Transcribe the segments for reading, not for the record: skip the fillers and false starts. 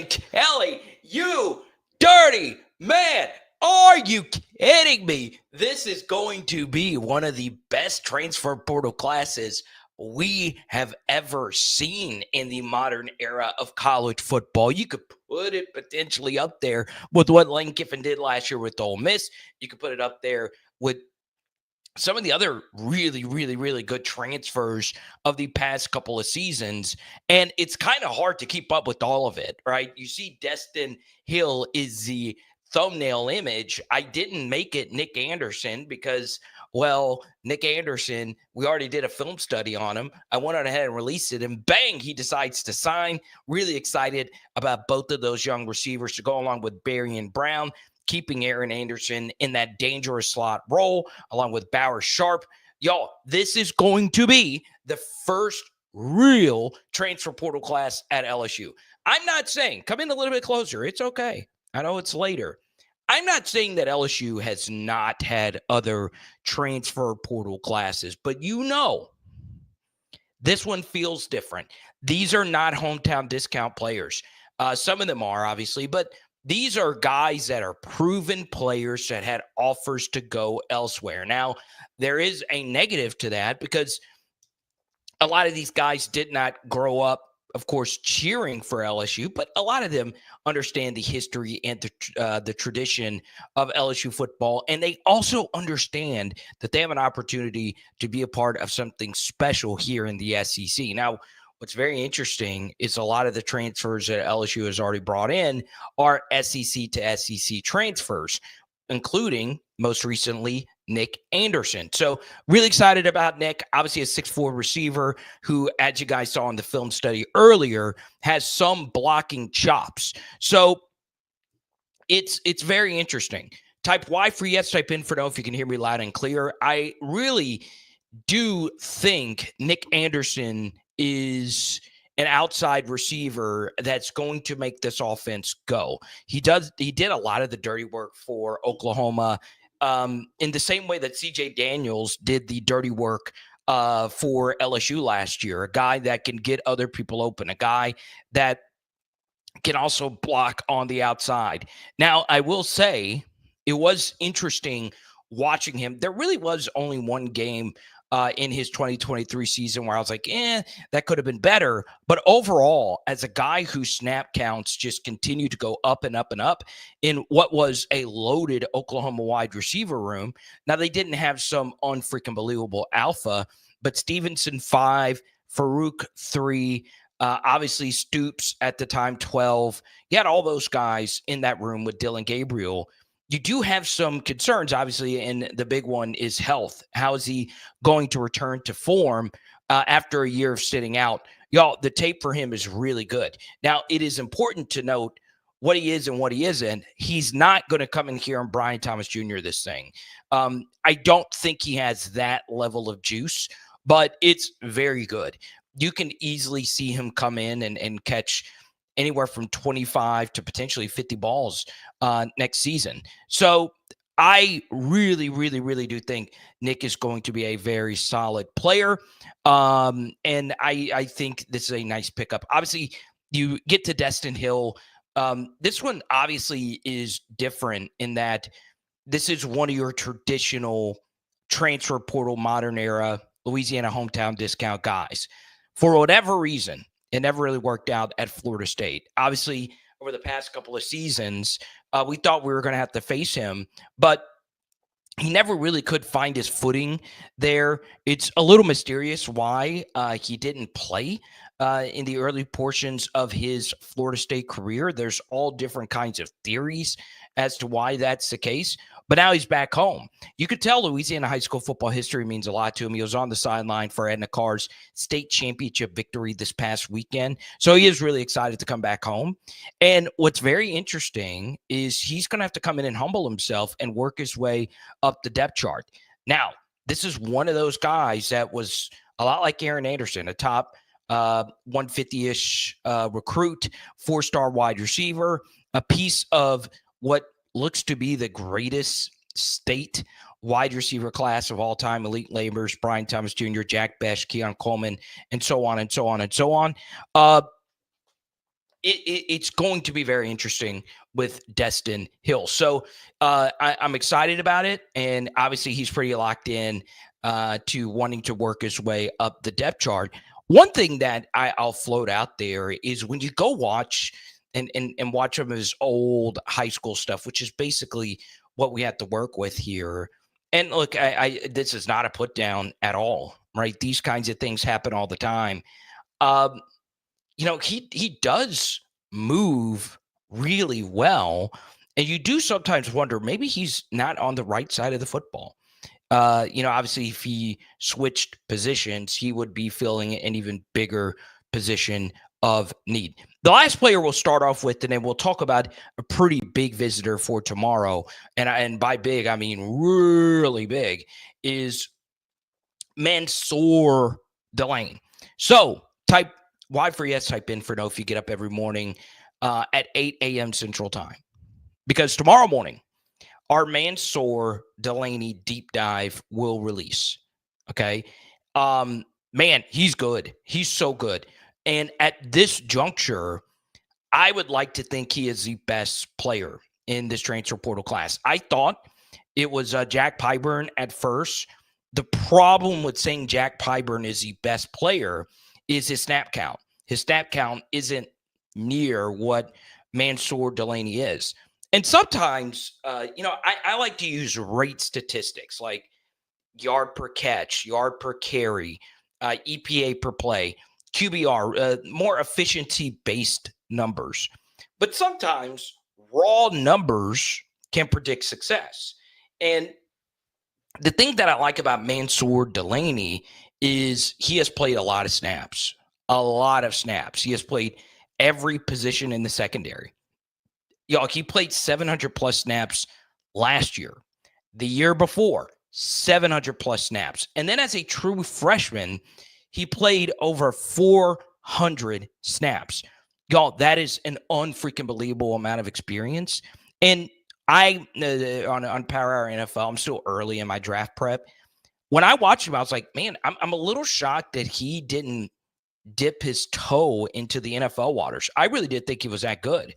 Brian Kelly, you dirty man. Are you kidding me? This is going to be one of the best transfer portal classes we have ever seen in the modern era of college football. You could put it potentially up there with what Lane Kiffin did last year with Ole Miss. You could put it up there with some of the other really good transfers of the past couple of seasons. And it's kind of hard to keep up with all of it, right? You see Destin Hill is the thumbnail image. I didn't make it Nick Anderson because, well, Nick Anderson, we already did a film study on him. I went on ahead and released it, and bang, he decides to sign. Really excited about both of those young receivers to go along with Barry and Brown, keeping Aaron Anderson in that dangerous slot role, along with Bauer Sharp. Y'all, this is going to be the first real transfer portal class at LSU. I'm not saying, come in a little bit closer. It's okay. I know it's later. I'm not saying that LSU has not had other transfer portal classes, but this one feels different. These are not hometown discount players. Some of them are, obviously, but these are guys that are proven players that had offers to go elsewhere. Now, there is a negative to that because a lot of these guys did not grow up, of course, cheering for LSU, but a lot of them understand the history and the tradition of LSU football, and they also understand that they have an opportunity to be a part of something special here in the SEC. Now, what's very interesting is a lot of the transfers that LSU has already brought in are SEC to SEC transfers, including most recently Nick Anderson. So really excited about Nick. Obviously a 6'4" receiver who, as you guys saw in the film study earlier, has some blocking chops. So it's very interesting. Type Y for yes, type in for no if you can hear me loud and clear. I really do think Nick Anderson is an outside receiver that's going to make this offense go. He did a lot of the dirty work for Oklahoma, in the same way that CJ Daniels did the dirty work for LSU last year. A guy that can get other people open, a guy that can also block on the outside. Now, I will say it was interesting watching him. There really was only one game in his 2023 season where I was like, that could have been better. But overall, as a guy whose snap counts just continue to go up and up and up in what was a loaded Oklahoma wide receiver room. Now, they didn't have some unfreaking believable alpha, but Stevenson 5, Farouk 3, obviously Stoops at the time 12. You had all those guys in that room with Dylan Gabriel. You do have some concerns, obviously, and the big one is health. How is he going to return to form after a year of sitting out? Y'all, the tape for him is really good. Now, it is important to note what he is and what he isn't. He's not going to come in here and Brian Thomas Jr. this thing. I don't think he has that level of juice, but it's very good. You can easily see him come in and catch anywhere from 25 to potentially 50 balls next season. So I really do think Nick is going to be a very solid player. And I think this is a nice pickup. Obviously, you get to Destin Hill. This one obviously is different in that this is one of your traditional transfer portal modern era Louisiana hometown discount guys. For whatever reason, it never really worked out at Florida State. Obviously, over the past couple of seasons, we thought we were going to have to face him, but he never really could find his footing there. It's a little mysterious why he didn't play in the early portions of his Florida State career. There's all different kinds of theories as to why that's the case. But now he's back home. You could tell Louisiana high school football history means a lot to him. He was on the sideline for Edna Carr's state championship victory this past weekend. So he is really excited to come back home. And what's very interesting is he's going to have to come in and humble himself and work his way up the depth chart. Now, this is one of those guys that was a lot like Aaron Anderson, a top 150-ish recruit, 4-star wide receiver, a piece of what looks to be the greatest state wide receiver class of all time. Elite Labors, Brian Thomas Jr., Jack Besh, Keon Coleman, and so on and so on and so on. it's going to be very interesting with Destin Hill. So I'm excited about it. And obviously, he's pretty locked in to wanting to work his way up the depth chart. One thing that I'll float out there is when you go watch and watch some of his old high school stuff, which is basically what we have to work with here. And look, this is not a put down at all, right? These kinds of things happen all the time. He does move really well. And you do sometimes wonder, maybe he's not on the right side of the football. Obviously, if he switched positions, he would be filling an even bigger position of need. The last player we'll start off with, and then we'll talk about a pretty big visitor for tomorrow. And by big, I mean really big, is Mansoor Delaney. So type Y for yes, type in for no if you get up every morning at 8 a.m. Central Time. Because tomorrow morning, our Mansoor Delaney deep dive will release. Okay. Man, he's good. He's so good. And at this juncture, I would like to think he is the best player in this transfer portal class. I thought it was Jack Pyburn at first. The problem with saying Jack Pyburn is the best player is his snap count. His snap count isn't near what Mansoor Delaney is. And sometimes, I like to use rate statistics like yard per catch, yard per carry, EPA per play, QBR, more efficiency-based numbers. But sometimes raw numbers can predict success. And the thing that I like about Mansoor Delaney is he has played a lot of snaps. He has played every position in the secondary. He played 700 plus snaps last year. The year before, 700 plus snaps. And then as a true freshman, he played over 400 snaps. That is an unfreaking believable amount of experience. And on Power Hour NFL, I'm still early in my draft prep. When I watched him, I was like, man, I'm a little shocked that he didn't dip his toe into the NFL waters. I really did think he was that good.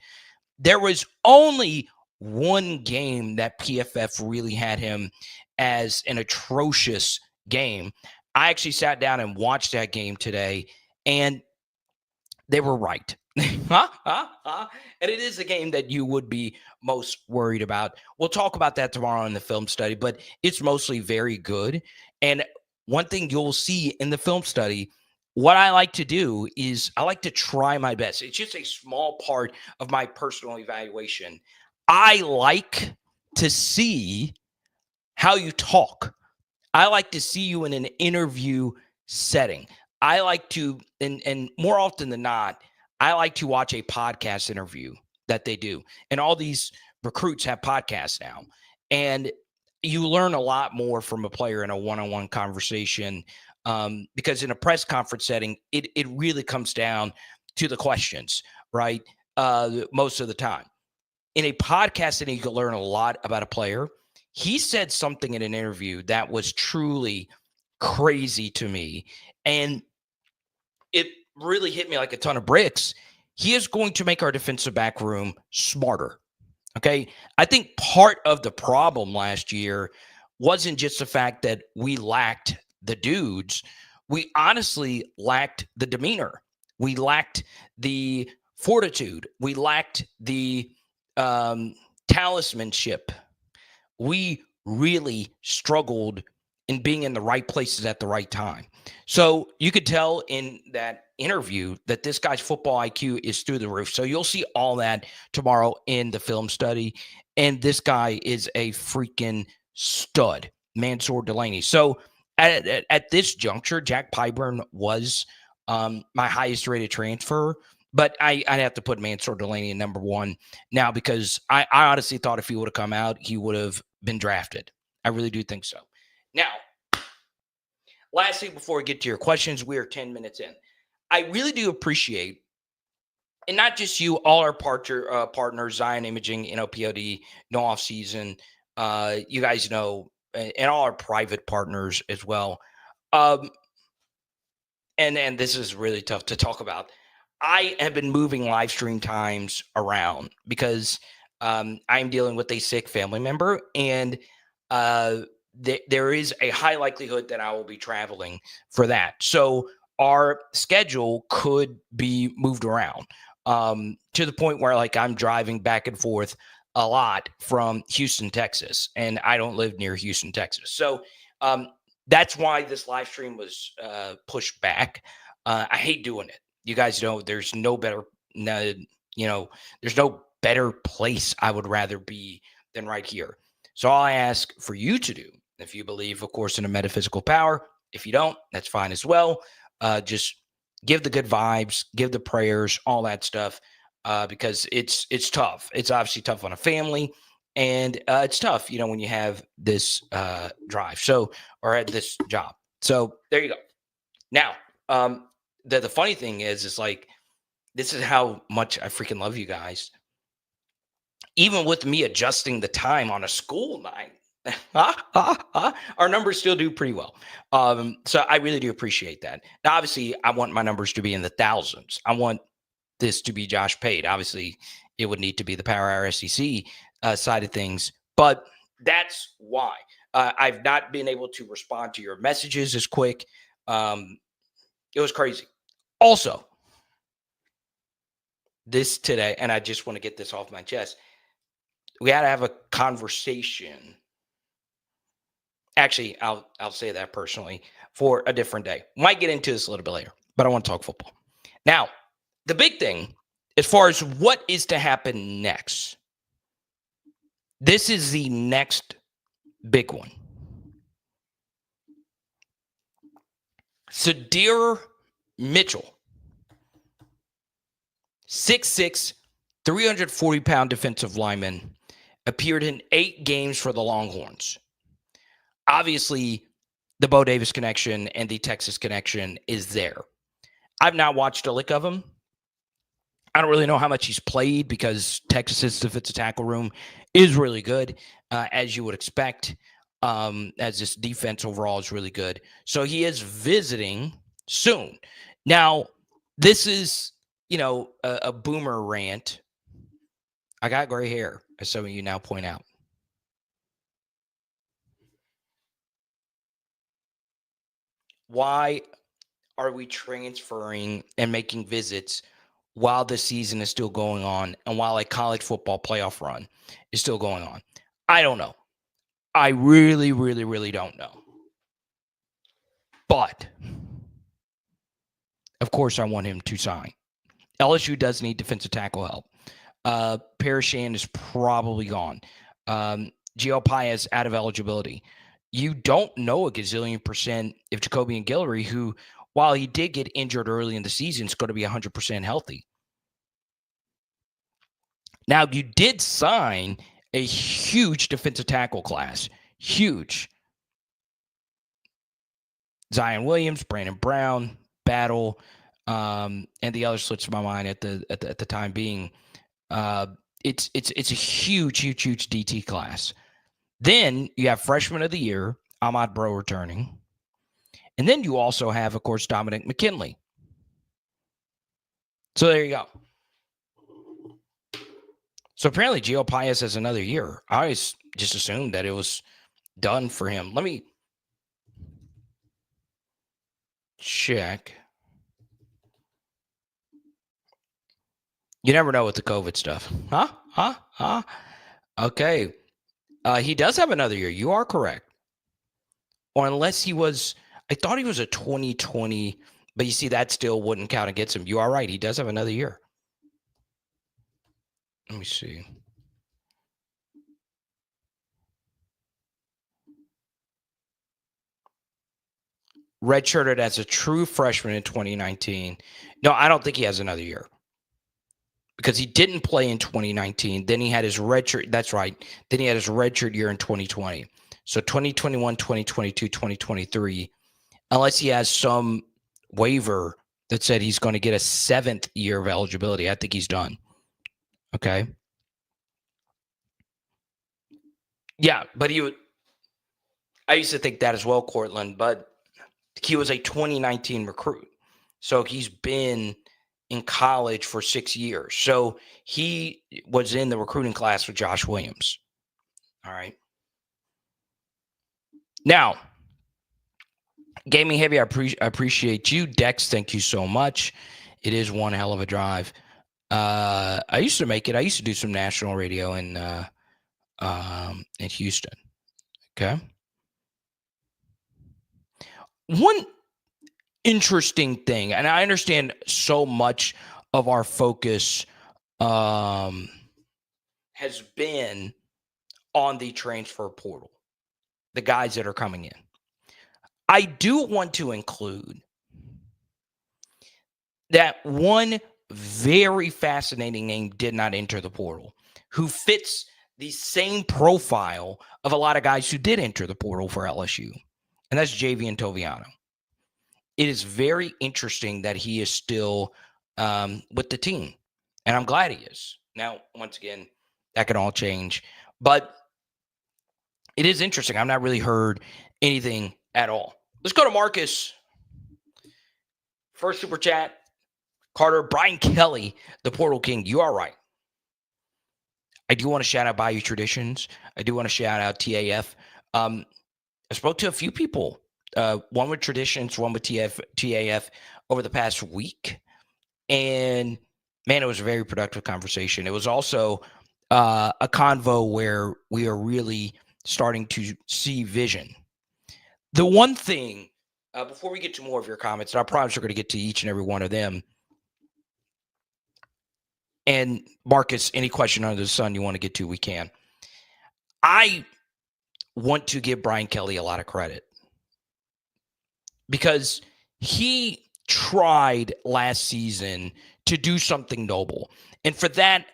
There was only one game that PFF really had him as an atrocious game. I actually sat down and watched that game today, and they were right. And it is a game that you would be most worried about. We'll talk about that tomorrow in the film study, but it's mostly very good. And one thing you'll see in the film study, what I like to do is I like to try my best. It's just a small part of my personal evaluation. I like to see how you talk. I like to see you in an interview setting. I like to, and more often than not, I like to watch a podcast interview that they do. And all these recruits have podcasts now. And you learn a lot more from a player in a one-on-one conversation because in a press conference setting, it really comes down to the questions, right? Most of the time. In a podcast setting, you can learn a lot about a player. He said something in an interview that was truly crazy to me. And it really hit me like a ton of bricks. He is going to make our defensive back room smarter. Okay. I think part of the problem last year wasn't just the fact that we lacked the dudes. We honestly lacked the demeanor. We lacked the fortitude. We lacked the talismanship. We really struggled in being in the right places at the right time. So you could tell in that interview that this guy's football IQ is through the roof. So you'll see all that tomorrow in the film study. And this guy is a freaking stud, Mansoor Delaney. So at this juncture, Jack Pyburn was my highest rated transfer. But I'd have to put Mansoor Delaney in number one now because I honestly thought if he would have come out, he would have been drafted. I really do think so. Now, lastly, before we get to your questions, we are 10 minutes in. I really do appreciate, and not just you, all our partners, Zion Imaging, NOPOD, No Off Season, you guys know, and all our private partners as well. And this is really tough to talk about. I have been moving live stream times around because I'm dealing with a sick family member, and there is a high likelihood that I will be traveling for that. So our schedule could be moved around to the point where, like, I'm driving back and forth a lot from Houston, Texas, and I don't live near Houston, Texas. So that's why this live stream was pushed back. I hate doing it. You guys know there's no better, there's no better place I would rather be than right here. So all I ask for you to do, if you believe, of course, in a metaphysical power, if you don't, that's fine as well. Just give the good vibes, give the prayers, all that stuff, because it's tough. It's obviously tough on a family, and it's tough, when you have this drive. So, or at this job. So there you go. Now, the funny thing is like, this is how much I freaking love you guys. Even with me adjusting the time on a school night, our numbers still do pretty well. So I really do appreciate that. Now, obviously, I want my numbers to be in the thousands. I want this to be Josh paid. Obviously, it would need to be the Power Hour SEC side of things, but that's why I've not been able to respond to your messages as quick. It was crazy. Also, this today, and I just want to get this off my chest. We had to have a conversation. Actually, I'll say that personally for a different day. Might get into this a little bit later, but I want to talk football. Now, the big thing, as far as what is to happen next, this is the next big one. Sydir Mitchell, 6'6", 340-pound defensive lineman, appeared in 8 games for the Longhorns. Obviously, the Bo Davis connection and the Texas connection is there. I've not watched a lick of him. I don't really know how much he's played because Texas's defensive tackle room is really good, as you would expect, as this defense overall is really good. So he is visiting soon. Now, this is, a boomer rant. I got gray hair, as some of you now point out. Why are we transferring and making visits while the season is still going on and while a college football playoff run is still going on? I don't know. I really, really, really don't know. But, of course, I want him to sign. LSU does need defensive tackle help. Parashan is probably gone. Gio Paez out of eligibility. You don't know a gazillion percent if Jacobian Guillory, who, while he did get injured early in the season, is going to be 100% healthy. Now, you did sign a huge defensive tackle class. Huge. Zion Williams, Brandon Brown, Battle, and the other slips my mind at the time being. It's a huge DT class. Then you have freshman of the year, Ahmad Bro, returning. And then you also have, of course, Dominic McKinley. So there you go. So apparently Gio Paez has another year. I always just assumed that it was done for him. Let me check. You never know with the COVID stuff. Huh? Okay. He does have another year. You are correct. Or unless he was, I thought he was a 2020, but you see, that still wouldn't count against him. You are right. He does have another year. Let me see. Redshirted as a true freshman in 2019. No, I don't think he has another year because he didn't play in 2019. Then he had his redshirt. That's right. Then he had his redshirt year in 2020. So 2021, 2022, 2023, unless he has some waiver that said he's going to get a 7th year of eligibility, I think he's done. Okay. Yeah, but I used to think that as well, Cortland, but he was a 2019 recruit. So he's been in college for 6 years. So he was in the recruiting class with Josh Williams. All right. Now, Gaming Heavy, I appreciate you. Dex, thank you so much. It is one hell of a drive. I used to make it. I used to do some national radio in Houston. Okay. One interesting thing, and I understand so much of our focus has been on the transfer portal, the guys that are coming in. I do want to include that one very fascinating name did not enter the portal, who fits the same profile of a lot of guys who did enter the portal for LSU, and that's Javian Toviano. It is very interesting that he is still with the team, and I'm glad he is. Now, once again, that can all change, but it is interesting. I've not really heard anything at all. Let's go to Marcus. First super chat. Carter, Brian Kelly, the Portal King. You are right. I do want to shout out Bayou Traditions. I do want to shout out TAF. I spoke to a few people, one with Traditions, one with TAF over the past week. And, man, it was a very productive conversation. It was also a convo where we are really starting to see vision. The one thing, before we get to more of your comments, and I promise we're going to get to each and every one of them. And Marcus, any question under the sun you want to get to, we can. I want to give Brian Kelly a lot of credit because he tried last season to do something noble. And for that,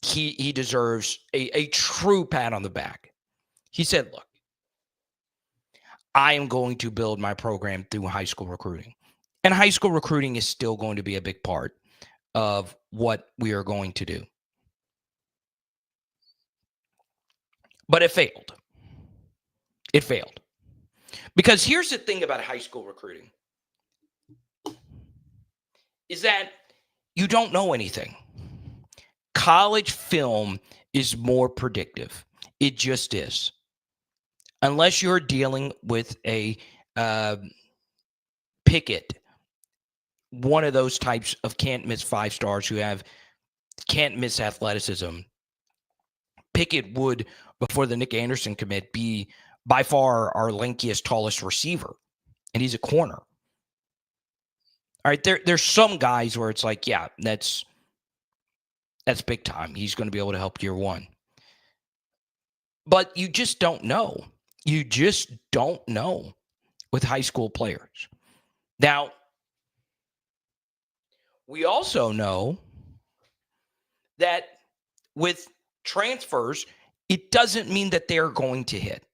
he deserves a true pat on the back. He said, look, I am going to build my program through high school recruiting. And high school recruiting is still going to be a big part of what we are going to do. But it failed. It failed. Because here's the thing about high school recruiting is that you don't know anything. College film is more predictive. It just is. Unless you're dealing with a Pickett, one of those types of can't miss 5 stars who can't miss athleticism. Pickett would, before the Nick Anderson commit, be by far our lankiest, tallest receiver. And he's a corner. All right, there's some guys where it's like, yeah, that's big time. He's going to be able to help year one. But you just don't know. You just don't know with high school players. Now, we also know that with transfers, it doesn't mean that they're going to hit.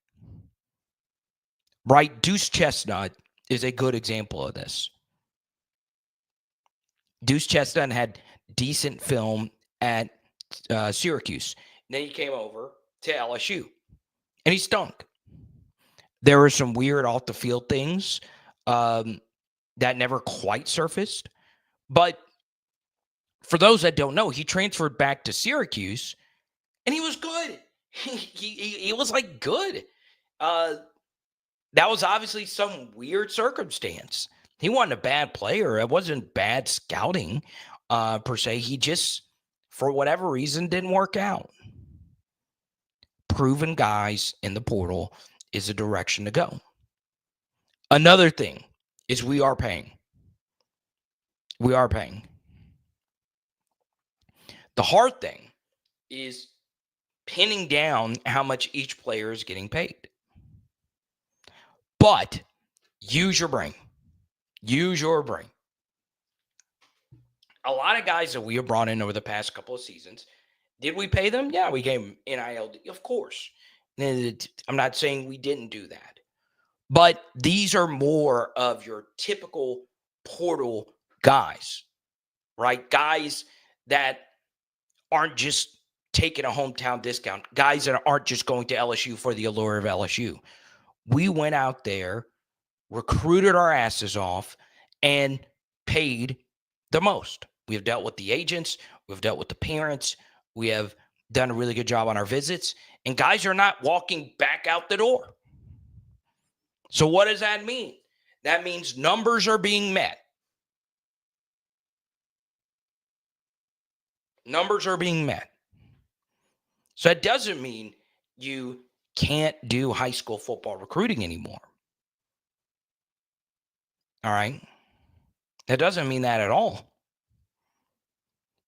Right? Deuce Chestnut is a good example of this. Deuce Chestnut had decent film at Syracuse. And then he came over to LSU, and he stunk. There were some weird off-the-field things that never quite surfaced. But for those that don't know, he transferred back to Syracuse, and he was good. He was, like, good. That was obviously some weird circumstance. He wasn't a bad player. It wasn't bad scouting per se. He just, for whatever reason, didn't work out. Proven guys in the portal is a direction to go. Another thing is we are paying. We are paying. The hard thing is pinning down how much each player is getting paid. But use your brain. Use your brain. A lot of guys that we have brought in over the past couple of seasons, did we pay them? Yeah, we gave them NIL, of course. I'm not saying we didn't do that. But these are more of your typical portal guys, right? Guys that aren't just taking a hometown discount. Guys that aren't just going to LSU for the allure of LSU. We went out there, recruited our asses off, and paid the most. We have dealt with the agents. We've dealt with the parents. We have done a really good job on our visits. And guys are not walking back out the door. So what does that mean? That means numbers are being met. Numbers are being met. So that doesn't mean you can't do high school football recruiting anymore. All right? That doesn't mean that at all.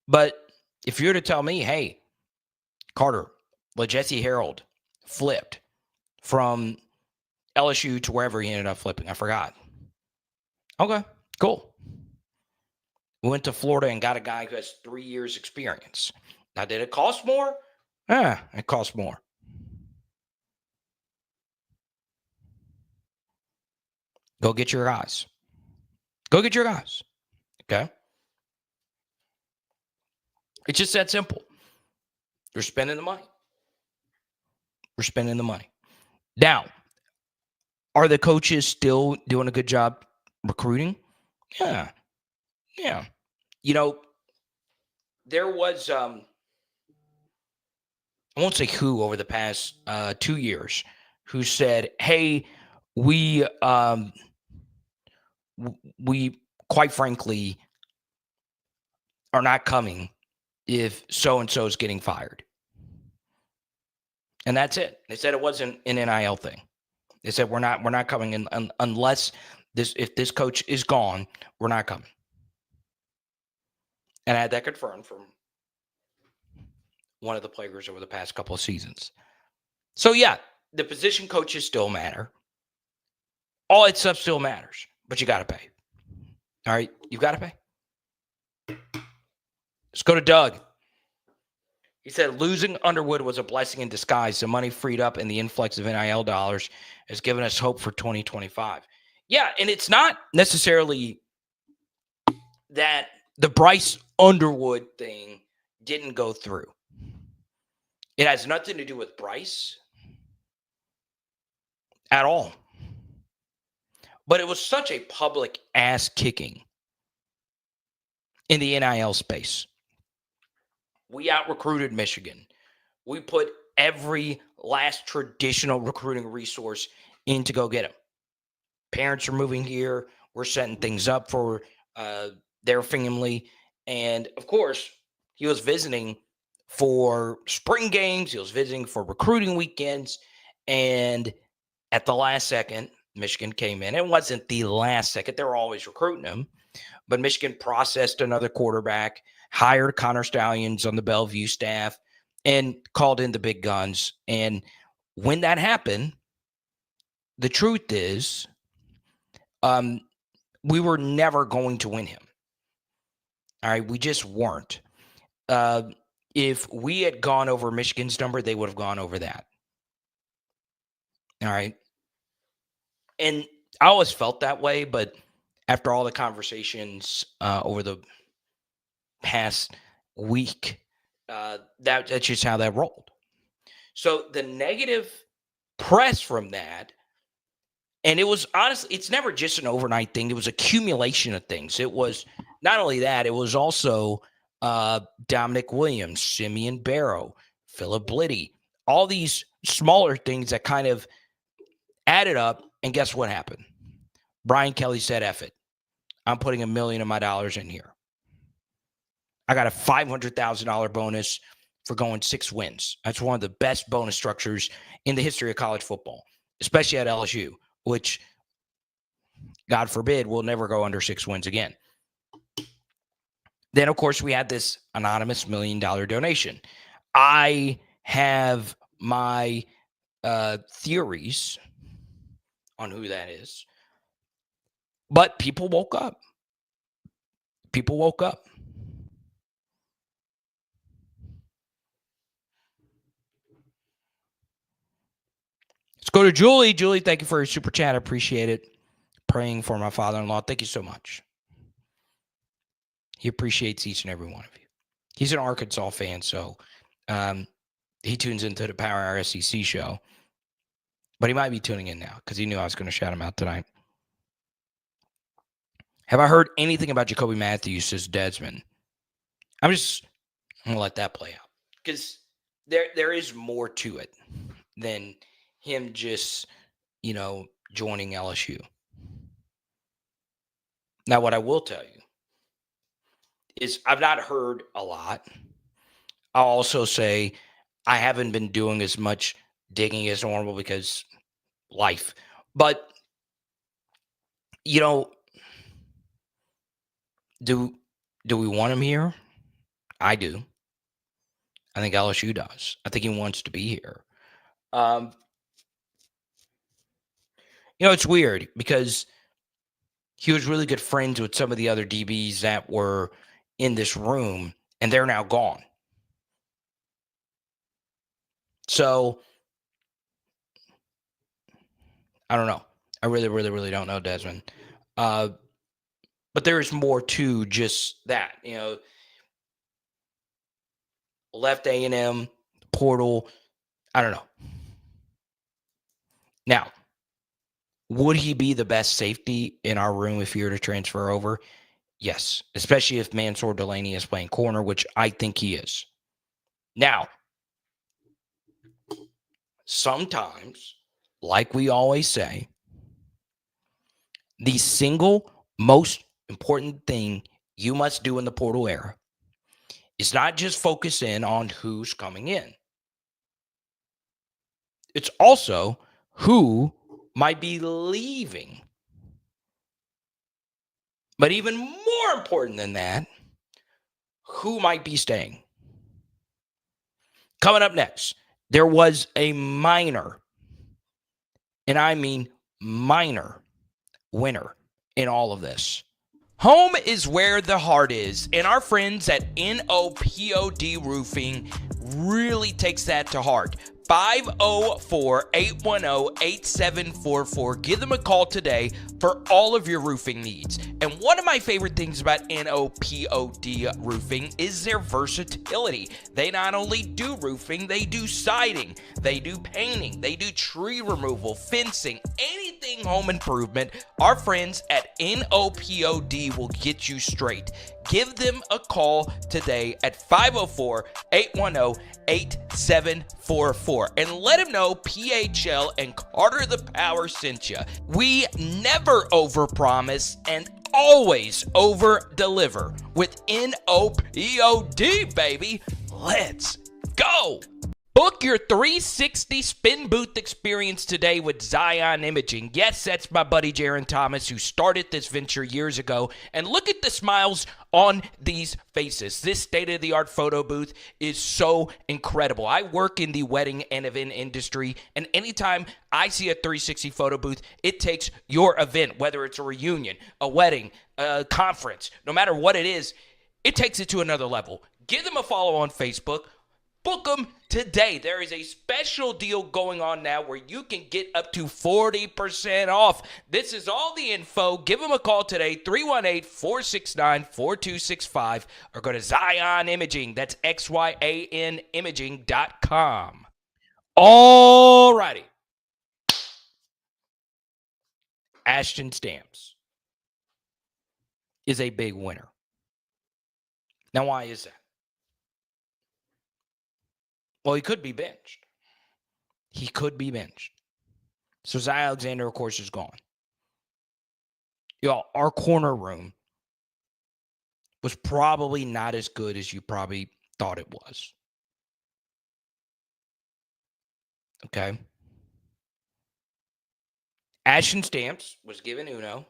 But if you're to tell me, hey, Carter, Jesse Harold flipped from LSU to wherever he ended up flipping. I forgot. Okay, cool. We went to Florida and got a guy who has 3 years experience. Now, did it cost more? Yeah, it cost more. Go get your guys. Go get your guys. Okay? It's just that simple. You're spending the money. We're spending the money. Now, are the coaches still doing a good job recruiting? Yeah. Yeah. You know, there was, I won't say who over the past 2 years, who said, hey, we quite frankly are not coming if so-and-so is getting fired. And that's it. They said it wasn't an NIL thing. They said we're not coming in unless if this coach is gone, we're not coming. And I had that confirmed from one of the players over the past couple of seasons. So yeah, the position coaches still matter. All that stuff still matters, but you got to pay. All right, you've got to pay. Let's go to Doug. He said, losing Underwood was a blessing in disguise. The money freed up and the influx of NIL dollars has given us hope for 2025. Yeah, and it's not necessarily that the Bryce Underwood thing didn't go through. It has nothing to do with Bryce at all. But it was such a public ass kicking in the NIL space. We out-recruited Michigan. We put every last traditional recruiting resource in to go get him. Parents are moving here. We're setting things up for their family. And, of course, he was visiting for spring games. He was visiting for recruiting weekends. And at the last second, Michigan came in. It wasn't the last second. They were always recruiting him. But Michigan processed another quarterback, hired Connor Stallions on the Bellevue staff, and called in the big guns. And when that happened, the truth is we were never going to win him. All right, we just weren't. If we had gone over Michigan's number, they would have gone over that. All right. And I always felt that way, but after all the conversations over the past week, that's just how that rolled. So the negative press from that, and it was honestly, it's never just an overnight thing. It was accumulation of things. It was not only that, it was also Dominic Williams, Simeon Barrow, Philip Bliddy, all these smaller things that kind of added up. And guess what happened? Brian Kelly said, F it. I'm putting $1 million of my dollars in here. I got a $500,000 bonus for going 6 wins. That's one of the best bonus structures in the history of college football, especially at LSU, which, God forbid, will never go under 6 wins again. Then, of course, we had this anonymous $1 million donation. I have my theories on who that is. But people woke up. People woke up. Let's go to Julie. Julie, thank you for your super chat. I appreciate it. Praying for my father-in-law. Thank you so much. He appreciates each and every one of you. He's an Arkansas fan, so he tunes into the Power Hour SEC show. But he might be tuning in now because he knew I was going to shout him out tonight. Have I heard anything about Jacoby Matthews, says Desmond? I'm going to let that play out because there is more to it than him just, joining LSU. Now, what I will tell you is I've not heard a lot. I'll also say I haven't been doing as much digging as normal because life. But, do we want him here? I do. I think LSU does. I think he wants to be here. It's weird because he was really good friends with some of the other DBs that were in this room, and they're now gone. So, I don't know. I really, really, really don't know, Desmond. But there is more to just that. Left A&M, portal. I don't know. Now, would he be the best safety in our room if he were to transfer over? Yes, especially if Mansoor Delaney is playing corner, which I think he is. Now, sometimes, like we always say, the single most important thing you must do in the portal era is not just focus in on who's coming in. It's also who might be leaving. But even more important than that, who might be staying. Coming up next, there was a minor, and I mean minor, winner in all of this. Home is where the heart is, and our friends at NOPOD Roofing really takes that to heart. 504-810-8744. Give them a call today for all of your roofing needs. And one of my favorite things about NOPOD Roofing is their versatility. They not only do roofing, they do siding, they do painting, they do tree removal, fencing, anything home improvement. Our friends at NOPOD will get you straight. Give them a call today at 504-810-8744 and let them know PHL and Carter the Power sent you. We never overpromise and always over-deliver with NOPOD, baby. Let's go. Book your 360 spin booth experience today with Zion Imaging. Yes, that's my buddy Jaron Thomas who started this venture years ago. And look at the smiles on these faces. This state-of-the-art photo booth is so incredible. I work in the wedding and event industry, and anytime I see a 360 photo booth, it takes your event, whether it's a reunion, a wedding, a conference, no matter what it is, it takes it to another level. Give them a follow on Facebook. Book them today. There is a special deal going on now where you can get up to 40% off. This is all the info. Give them a call today, 318-469-4265, or go to Zion Imaging. That's XYAN imaging.com. All righty. Ashton Stamps is a big winner. Now, why is that? Well, he could be benched. He could be benched. So Zy Alexander, of course, is gone. Y'all, our corner room was probably not as good as you probably thought it was. Okay. Ashton Stamps was given Uno.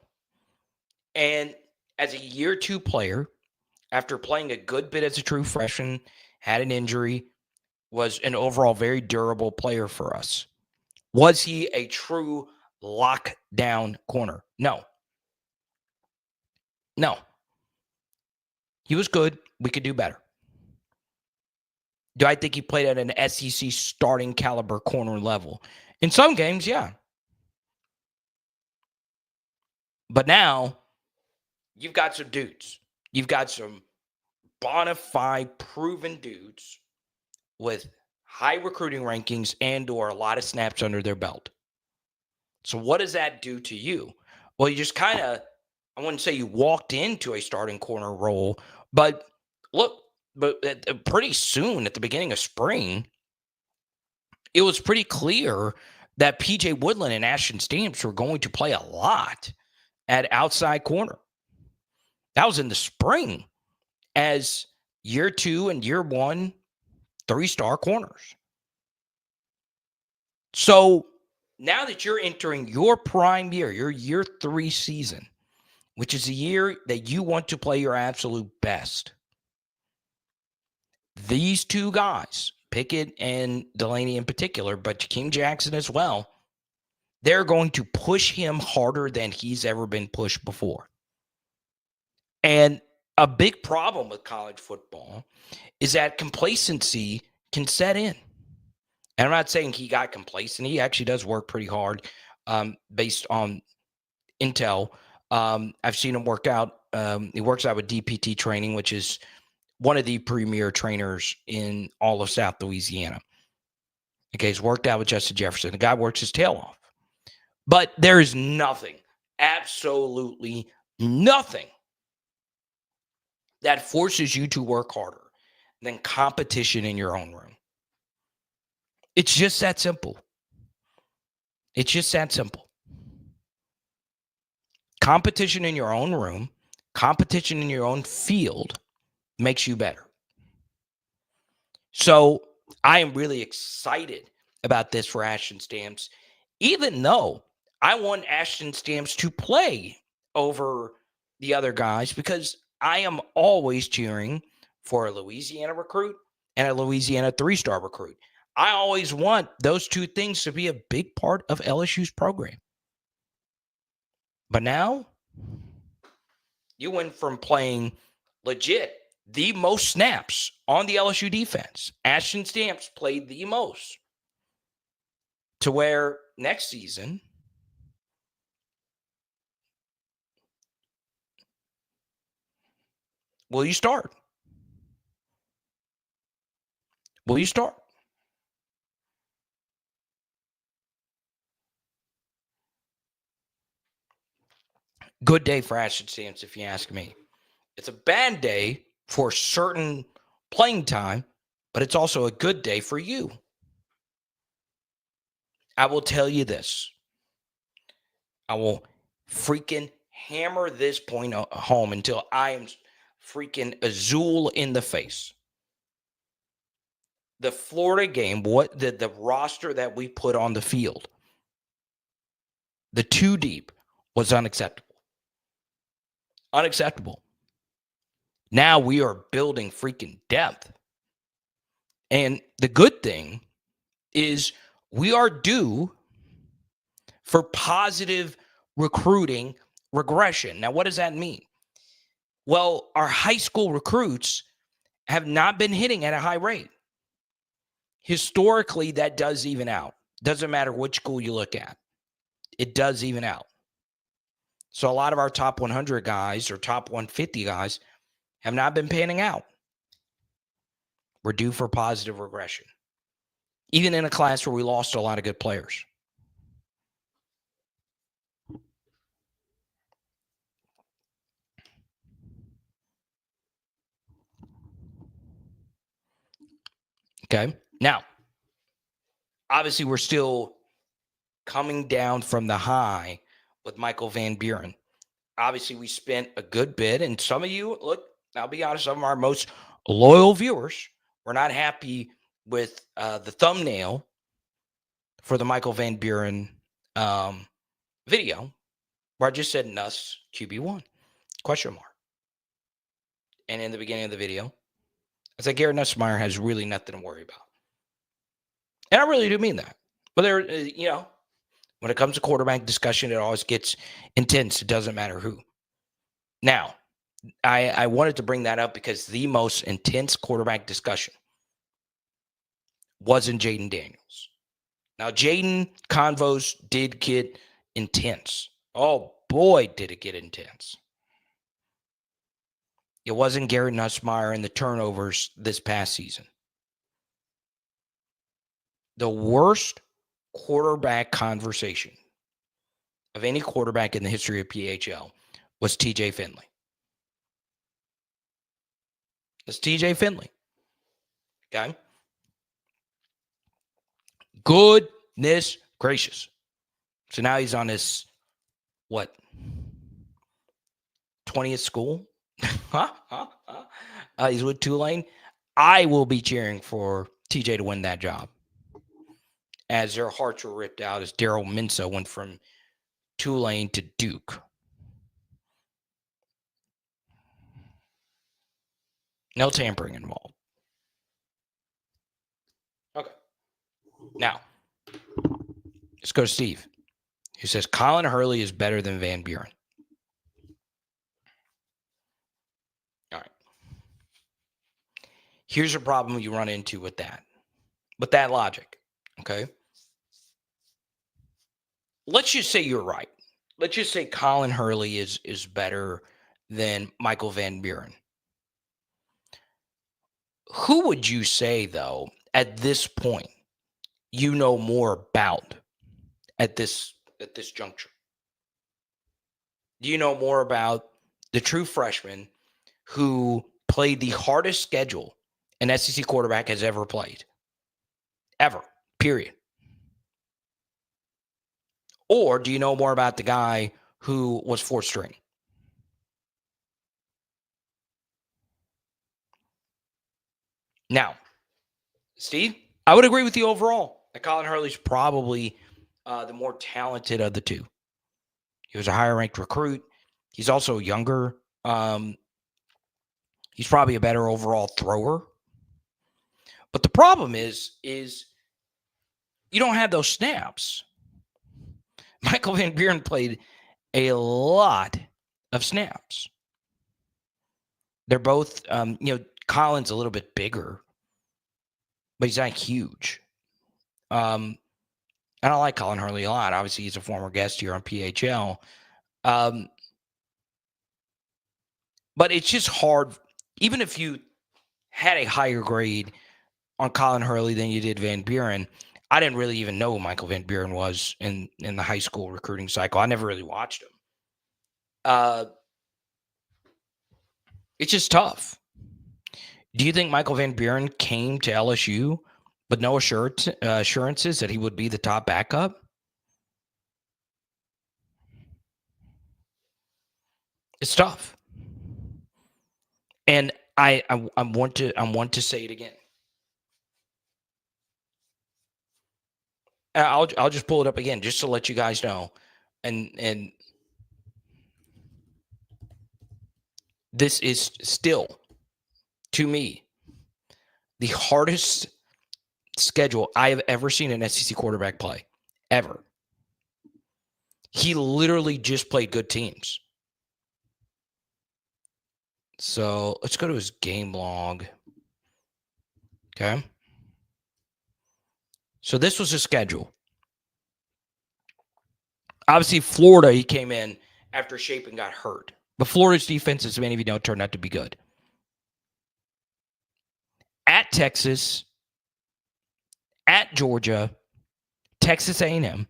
And as a year two player, after playing a good bit as a true freshman, had an injury, was an overall very durable player for us. Was he a true lockdown corner? No. No. He was good. We could do better. Do I think he played at an SEC starting caliber corner level? In some games, yeah. But now, you've got some dudes. You've got some bona fide, proven dudes with high recruiting rankings and or a lot of snaps under their belt. So what does that do to you? Well, you just kind of, I wouldn't say you walked into a starting corner role, but look, But pretty soon, at the beginning of spring, it was pretty clear that P.J. Woodland and Ashton Stamps were going to play a lot at outside corner. That was in the spring as year 2 and year 1 3-star corners. So now that you're entering your prime year, your year 3 season, which is a year that you want to play your absolute best, these two guys, Pickett and Delaney in particular, but Jakeem Jackson as well, they're going to push him harder than he's ever been pushed before. And a big problem with college football is that complacency can set in. And I'm not saying he got complacent. He actually does work pretty hard based on intel. I've seen him work out. He works out with DPT training, which is one of the premier trainers in all of South Louisiana. Okay, he's worked out with Justin Jefferson. The guy works his tail off. But there is nothing, absolutely nothing, that forces you to work harder than competition in your own room. It's just that simple. It's just that simple. Competition in your own room, competition in your own field makes you better. So I am really excited about this for Ashton Stamps, even though I want Ashton Stamps to play over the other guys, because I am always cheering for a Louisiana recruit and a Louisiana 3-star recruit. I always want those two things to be a big part of LSU's program. But now you went from playing legit the most snaps on the LSU defense. Ashton Stamps played the most, to where next season will you start? Will you start? Good day for Ashton Stamps, if you ask me. It's a bad day for certain playing time, but it's also a good day for you. I will tell you this. I will freaking hammer this point home until I am freaking azul in the face. The Florida game, what the roster that we put on the field, the 2 deep, was unacceptable. Unacceptable. Now we are building freaking depth. And the good thing is we are due for positive recruiting regression. Now, what does that mean? Well, our high school recruits have not been hitting at a high rate. Historically, that does even out. Doesn't matter which school you look at. It does even out. So a lot of our top 100 guys or top 150 guys have not been panning out. We're due for positive regression, even in a class where we lost a lot of good players. Okay. Now, obviously, we're still coming down from the high with Michael Van Buren. Obviously, we spent a good bit, and some of you, look, I'll be honest, some of our most loyal viewers were not happy with the thumbnail for the Michael Van Buren video, where I just said Nuss QB1, question mark. And in the beginning of the video, I said Garrett Nussmeier has really nothing to worry about. And I really do mean that. But there, when it comes to quarterback discussion, it always gets intense. It doesn't matter who. Now, I wanted to bring that up because the most intense quarterback discussion wasn't Jaden Daniels. Now, Jaden convos did get intense. Oh, boy, did it get intense. It wasn't Garrett Nussmeier and the turnovers this past season. The worst quarterback conversation of any quarterback in the history of PHL was TJ Finley. It's TJ Finley. Okay. Goodness gracious. So now he's on his, what, 20th school? He's with Tulane. I will be cheering for TJ to win that job, as their hearts were ripped out as Daryl Minso went from Tulane to Duke. No tampering involved. Okay. Now, let's go to Steve, who says Colin Hurley is better than Van Buren. All right. Here's a problem you run into with that logic. Okay. Let's just say you're right. Let's just say Colin Hurley is better than Michael Van Buren. Who would you say, though, at this point, you know more about at this juncture? Do you know more about the true freshman who played the hardest schedule an SEC quarterback has ever played? Ever. Period. Or do you know more about the guy who was fourth string? Now, Steve, I would agree with you overall that Colin Hurley's probably the more talented of the two. He was a higher ranked recruit. He's also younger. He's probably a better overall thrower. But the problem is you don't have those snaps. Michael Van Buren played a lot of snaps. They're both, Colin's a little bit bigger, but he's not huge. And I like Colin Hurley a lot. Obviously, he's a former guest here on PHL. But it's just hard, even if you had a higher grade on Colin Hurley than you did Van Buren. I didn't really even know who Michael Van Buren was in the high school recruiting cycle. I never really watched him. It's just tough. Do you think Michael Van Buren came to LSU with no assurances that he would be the top backup? It's tough. And I want to say it again. I'll just pull it up again just to let you guys know. And this is still, to me, the hardest schedule I have ever seen an SEC quarterback play, ever. He literally just played good teams. So let's go to his game log. Okay. So this was his schedule. Obviously, Florida, he came in after Shapen got hurt. But Florida's defense, as many of you know, turned out to be good. At Texas, at Georgia, Texas A&M.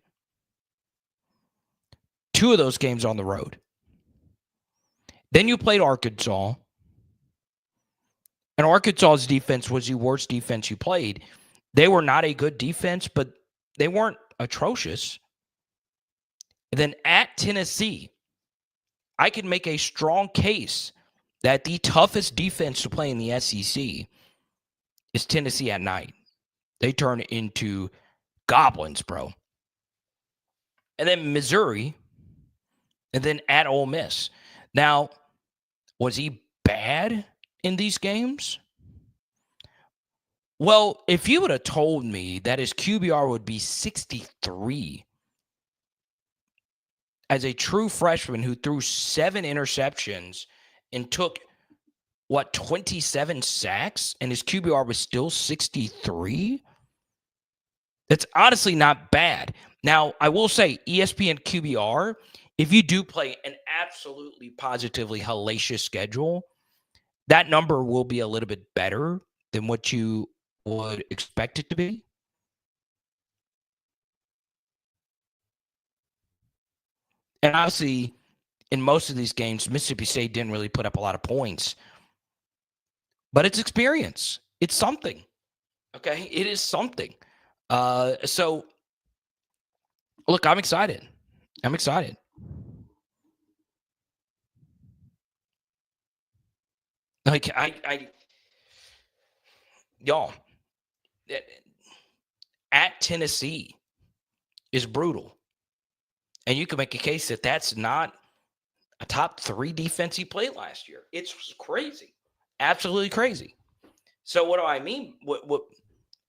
2 of those games on the road. Then you played Arkansas. And Arkansas's defense was the worst defense you played. They were not a good defense, but they weren't atrocious. And then at Tennessee, I can make a strong case that the toughest defense to play in the SEC is Tennessee at night. They turn into goblins, bro. And then Missouri, and then at Ole Miss. Now, was he bad in these games? Well, if you would have told me that his QBR would be 63 as a true freshman who threw 7 interceptions and took, 27 sacks, and his QBR was still 63? That's honestly not bad. Now, I will say ESPN QBR, if you do play an absolutely positively hellacious schedule, that number will be a little bit better than what you would expect it to be. And obviously, in most of these games, Mississippi State didn't really put up a lot of points. But it's experience. It's something. Okay, it is something. So look, I'm excited. I'm excited. Like y'all eh, at Tennessee is brutal, and you can make a case that that's not a top 3 defense he played last year. It's crazy, absolutely crazy. So what do I mean? What?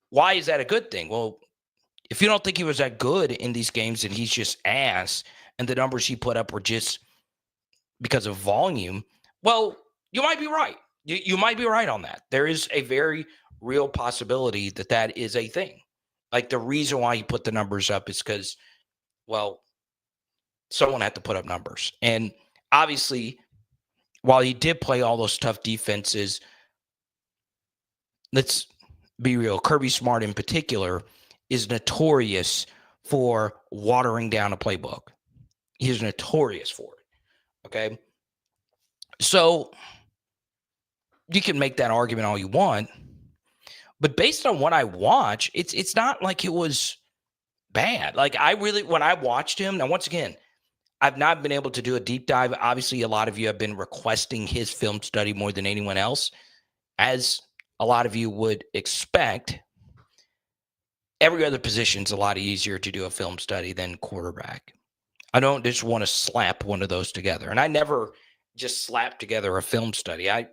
Why is that a good thing? Well, if you don't think he was that good in these games and he's just ass, and the numbers he put up were just because of volume, well, you might be right. You might be right on that. There is a very real possibility that that is a thing. Like the reason why he put the numbers up is because, well, someone had to put up numbers. And obviously, while he did play all those tough defenses, let's be real. Kirby Smart in particular is notorious for watering down a playbook. He's notorious for it. Okay. So you can make that argument all you want, but based on what I watch, it's not like it was bad. Like I really, when I watched him, now once again, I've not been able to do a deep dive. Obviously, a lot of you have been requesting his film study more than anyone else, as a lot of you would expect. Every other position is a lot easier to do a film study than quarterback. I don't just want to slap one of those together. And I never just slap together a film study. I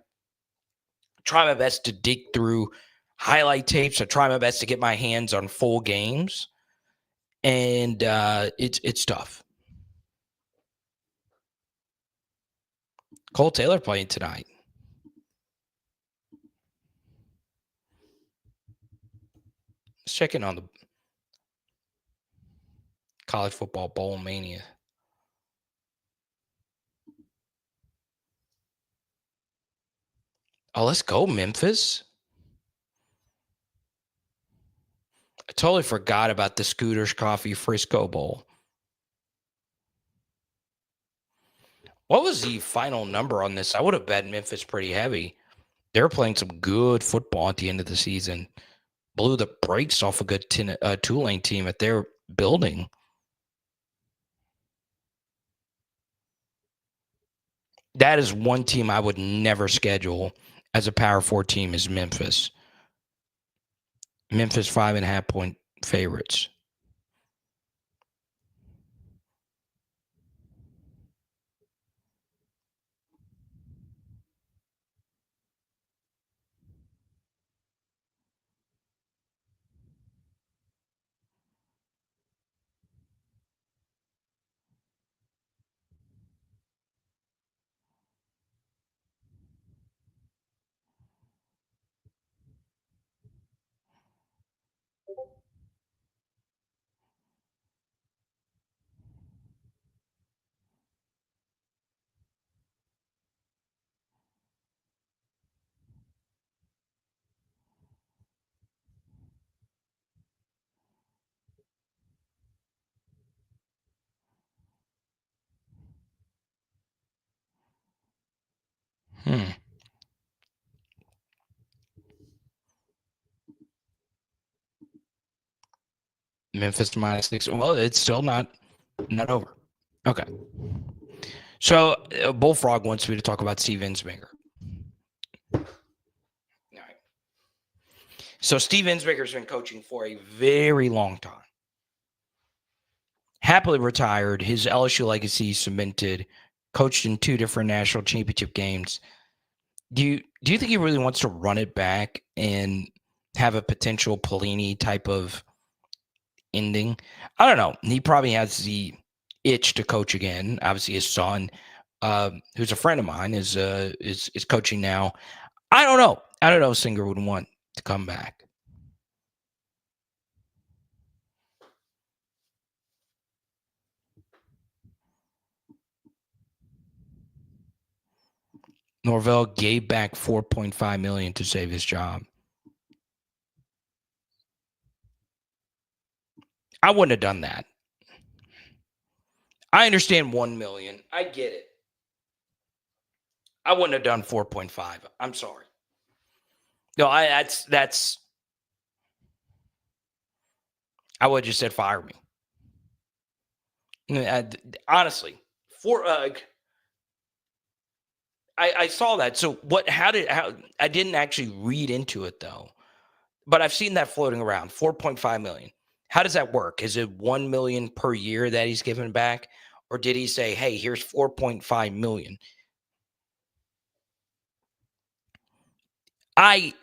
try my best to dig through highlight tapes. I try my best to get my hands on full games. And it's tough. Cole Taylor playing tonight. Let's check in on the college football bowl mania. Oh, let's go, Memphis. I totally forgot about the Scooters Coffee Frisco Bowl. What was the final number on this? I would have bet Memphis pretty heavy. They're playing some good football at the end of the season. Blew the brakes off a good Tulane team at their building. That is one team I would never schedule as a Power 4 team is Memphis. Memphis 5.5 point favorites. Memphis -6. Well, it's still not over. Okay. So Bullfrog wants me to talk about Steve Ensminger. All right. So Steve Ensminger's been coaching for a very long time. Happily retired. His LSU legacy cemented. Coached in 2 different national championship games. Do you think he really wants to run it back and have a potential Pelini type of ending? I don't know. He probably has the itch to coach again. Obviously, his son, who's a friend of mine, is coaching now. I don't know. I don't know if Singer would want to come back. Norvell gave back $4.5 million to save his job. I wouldn't have done that. I understand $1 million. I get it. I wouldn't have done 4.5. I'm sorry. No, that's I would have just said fire me. Honestly, for I saw that. So how I didn't actually read into it though, but I've seen that floating around 4.5 million. How does that work? Is it 1 million per year that he's giving back? Or did he say, hey, here's 4.5 million? I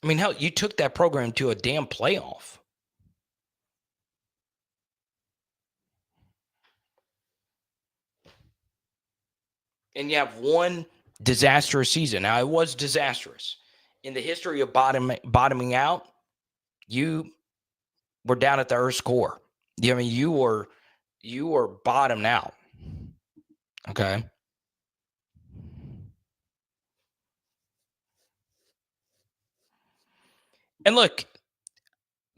mean, hell, you took that program to a damn playoff. And you have one disastrous season. Now, it was disastrous. In the history of bottoming out, you were down at the Earth's core. I mean, you were bottomed out. Okay. And look,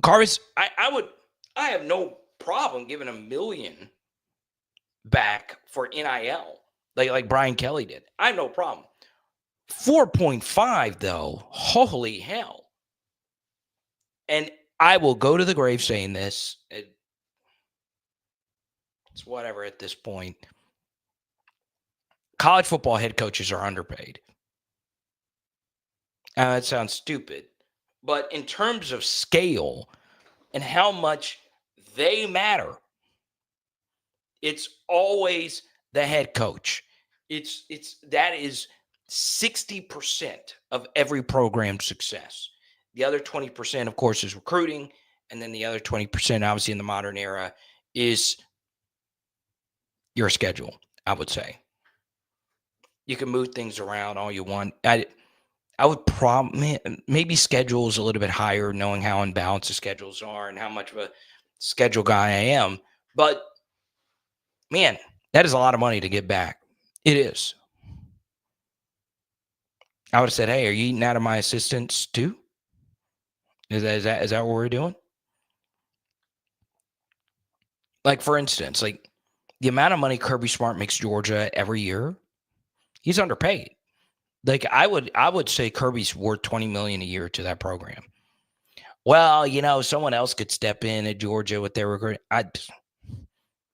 Carvis, I have no problem giving $1 million back for NIL, like Brian Kelly did. I have no problem. 4.5 though, holy hell. And I will go to the grave saying this. It's whatever at this point. College football head coaches are underpaid. That sounds stupid. But in terms of scale and how much they matter, it's always the head coach. That is 60% of every program's success. The other 20%, of course, is recruiting. And then the other 20%, obviously in the modern era, is your schedule, I would say. You can move things around all you want. I would maybe schedule is a little bit higher, knowing how unbalanced the schedules are and how much of a schedule guy I am. But man, that is a lot of money to get back. It is. I would have said, hey, are you eating out of my assistants too? Is that what we're doing? Like, for instance, like the amount of money Kirby Smart makes Georgia every year, he's underpaid. Like I would say Kirby's worth $20 million a year to that program. Well, someone else could step in at Georgia with their recruiting. I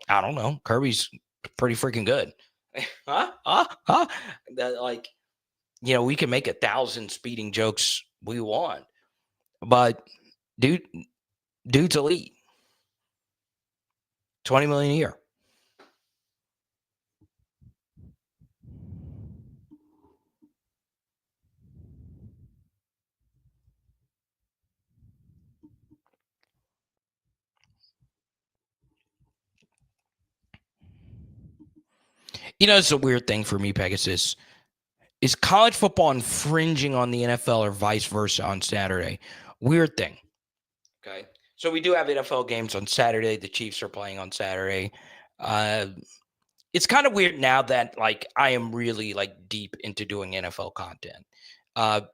don't know. Kirby's pretty freaking good. That, we can make 1,000 speeding jokes we want, but dude's elite. 20 million a year. It's a weird thing for me, Pegasus. Is college football infringing on the NFL or vice versa on Saturday? Weird thing. Okay. So we do have NFL games on Saturday. The Chiefs are playing on Saturday. It's kind of weird now that I am really deep into doing NFL content.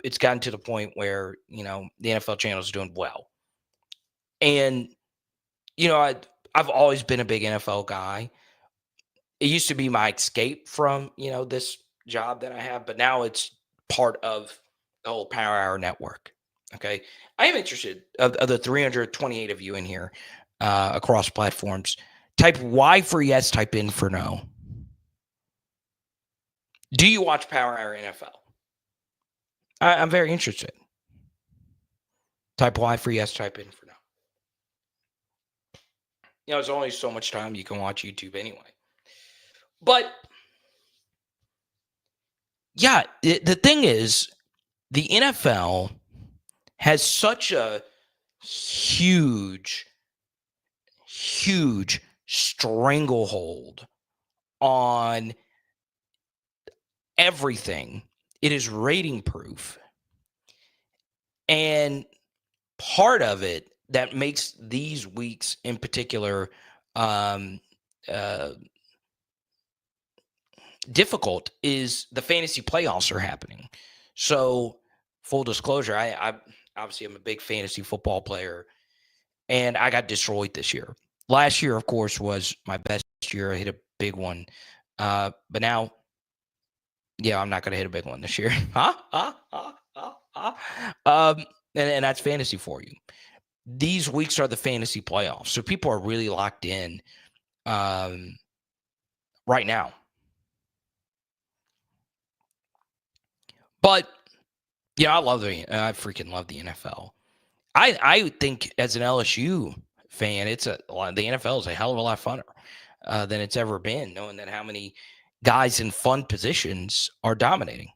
It's gotten to the point where, the NFL channel is doing well. And, I've always been a big NFL guy. It used to be my escape from, this job that I have, but now it's part of the whole Power Hour network. Okay. I am interested of the 328 of you in here across platforms. Type Y for yes, type in for no. Do you watch Power Hour NFL? I'm very interested. Type Y for yes, type in for no. There's only so much time you can watch YouTube anyway. But yeah, the thing is, the NFL has such a huge stranglehold on everything. It is rating proof. And part of it that makes these weeks in particular difficult is the fantasy playoffs are happening. So full disclosure, I obviously I'm a big fantasy football player, and I got destroyed this year. Last year, of course, was my best year. I hit a big one. But now, yeah, I'm not going to hit a big one this year. And that's fantasy for you. these weeks are the fantasy playoffs. So people are really locked in right now. But yeah, I freaking love the NFL. I think as an LSU fan, the NFL is a hell of a lot funner than it's ever been, knowing that how many guys in fun positions are dominating.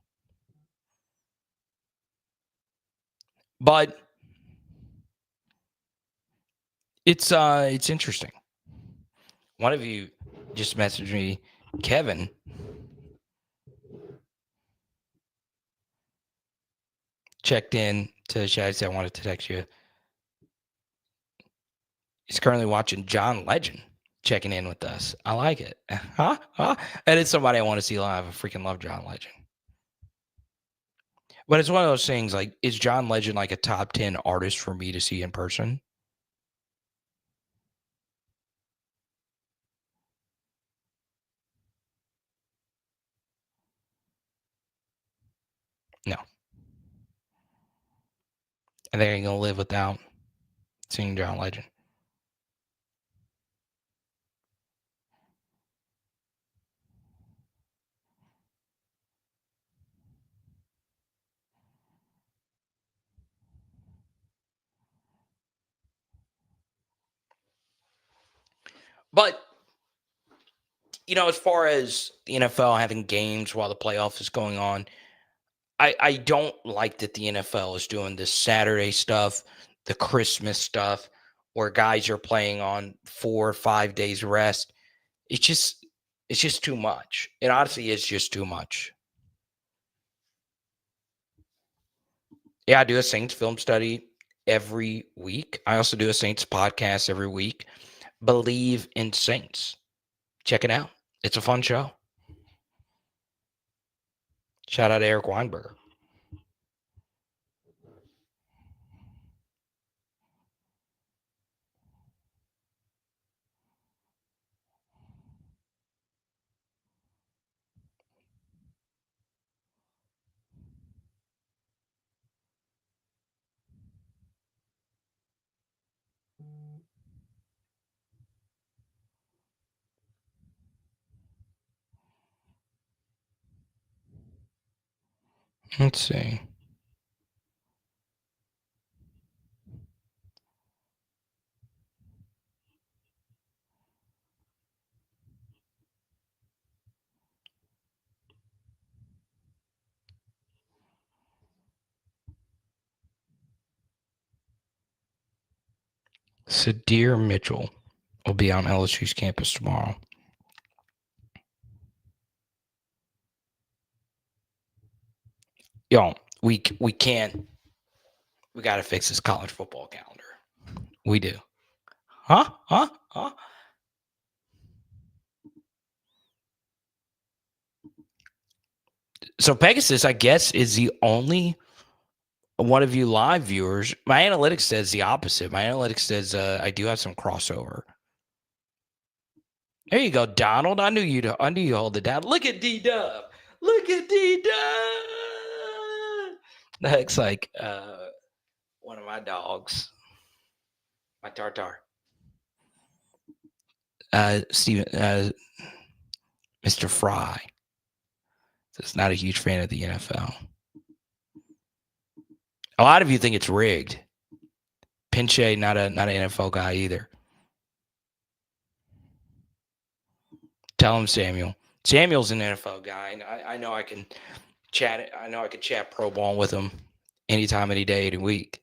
But it's interesting. One of you just messaged me, Kevin. Checked in to the chat. Said I wanted to text you. He's currently watching John Legend checking in with us. I like it. Huh? And it's somebody I want to see live. I freaking love John Legend. But it's one of those things like, is John Legend like a top 10 artist for me to see in person? No. I think I'm going to live without seeing John Legend. But, as far as the NFL having games while the playoff is going on, I don't like that the NFL is doing this Saturday stuff, the Christmas stuff, where guys are playing on 4 or 5 days rest. It's just too much. It honestly is just too much. Yeah, I do a Saints film study every week. I also do a Saints podcast every week. Believe in Saints. Check it out. It's a fun show. Shout out to Eric Weinberger. Let's see. Sydir Mitchell will be on LSU's campus tomorrow. Yo, we can't. We got to fix this college football calendar. We do. Huh? So Pegasus, I guess, is the only one of you live viewers. My analytics says the opposite. My analytics says I do have some crossover. There you go, Donald. I knew you hold it down. Look at D-Dub. Look at D-Dub. That looks like one of my dogs. My Tartar. Steven, Mr. Fry. Is not a huge fan of the NFL. A lot of you think it's rigged. Pinche, not an NFL guy either. Tell him, Samuel. Samuel's an NFL guy, and I know I can chat. I know I can chat pro ball with him anytime, any day, any week.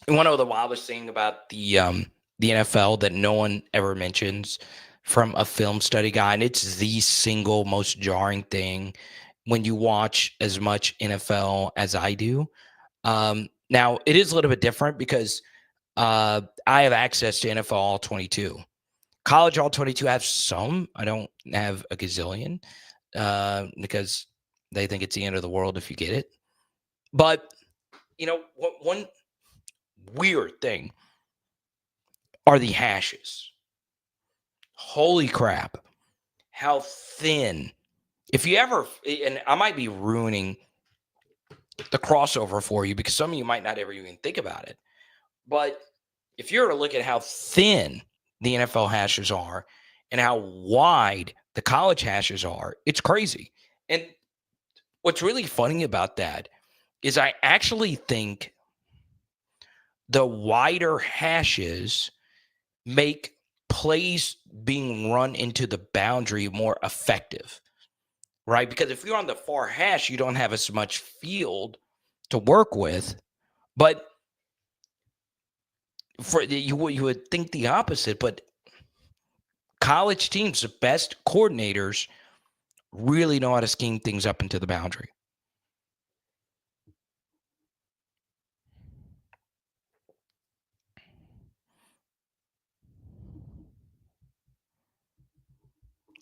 And one of the wildest thing about the NFL that no one ever mentions from a film study guy, and it's the single most jarring thing when you watch as much NFL as I do. Now, it is a little bit different because I have access to NFL All 22. College All 22 I have some. I don't have a gazillion because they think it's the end of the world if you get it. But, one weird thing are the hashes. Holy crap. How thin. If you ever, and I might be ruining the crossover for you, because some of you might not ever even think about it. But if you're to look at how thin the NFL hashes are and how wide the college hashes are, it's crazy. And what's really funny about that is I actually think the wider hashes make plays being run into the boundary more effective, right? Because if you're on the far hash, you don't have as much field to work with. But for you would think the opposite. But college teams, the best coordinators, really know how to scheme things up into the boundary.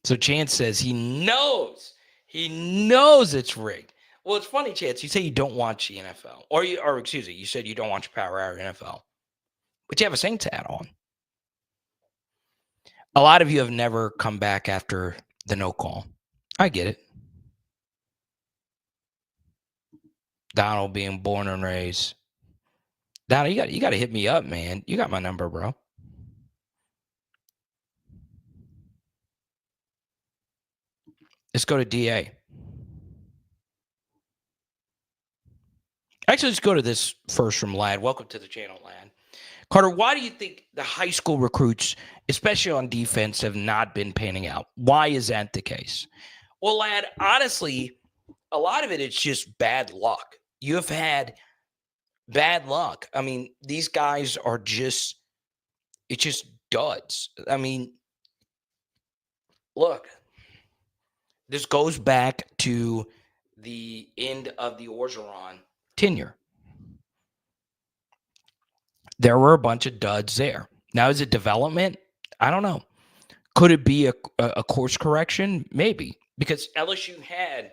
So Chance says he knows it's rigged. Well, it's funny, Chance. You say you don't watch the NFL, or excuse me, you said you don't watch Power Hour NFL, but you have a Saints hat on. A lot of you have never come back after the no call. I get it. Donald being born and raised. Donald, you got to hit me up, man. You got my number, bro. Let's go to DA. Actually, let's go to this first from Lad. Welcome to the channel, Lad. Carter, why do you think the high school recruits, especially on defense, have not been panning out? Why is that the case? Well, Lad, honestly, a lot of it is just bad luck. You have had bad luck. I mean, these guys are just, it's just duds. I mean, look, this goes back to the end of the Orgeron tenure. There were a bunch of duds there. Now, is it development? I don't know. Could it be a course correction? Maybe, because LSU had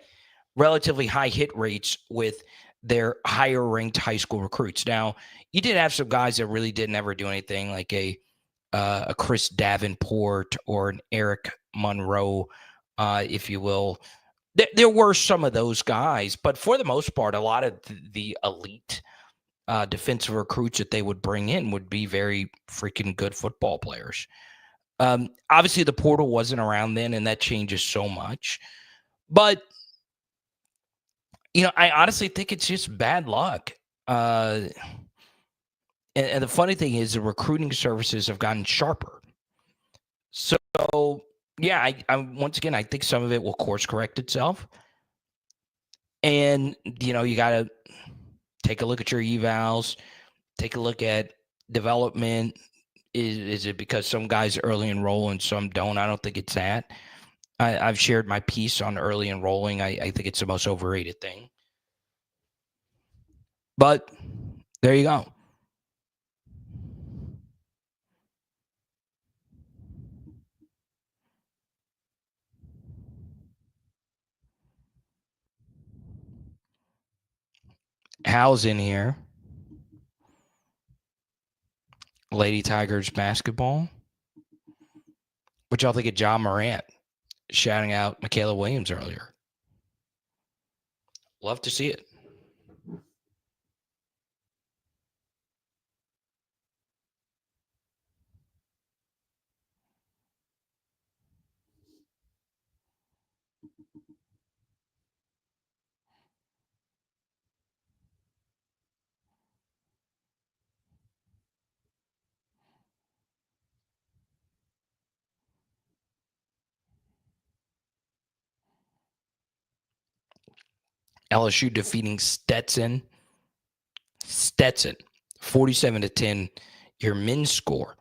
relatively high hit rates with their higher ranked high school recruits. Now, you did have some guys that really didn't ever do anything, like a Chris Davenport or an Eric Monroe, if you will. There were some of those guys, but for the most part, a lot of the elite defensive recruits that they would bring in would be very freaking good football players. Obviously, the portal wasn't around then, and that changes so much. But, I honestly think it's just bad luck. And the funny thing is the recruiting services have gotten sharper. So, yeah, I once again, I think some of it will course correct itself. And, you got to take a look at your evals, take a look at development. Is it because some guys early enroll and some don't? I don't think it's that. I've shared my piece on early enrolling. I think it's the most overrated thing. But there you go. Hal's in here. Lady Tigers basketball. What y'all think of John Morant shouting out Michaela Williams earlier? Love to see it. LSU defeating Stetson. 47-10, your men's score.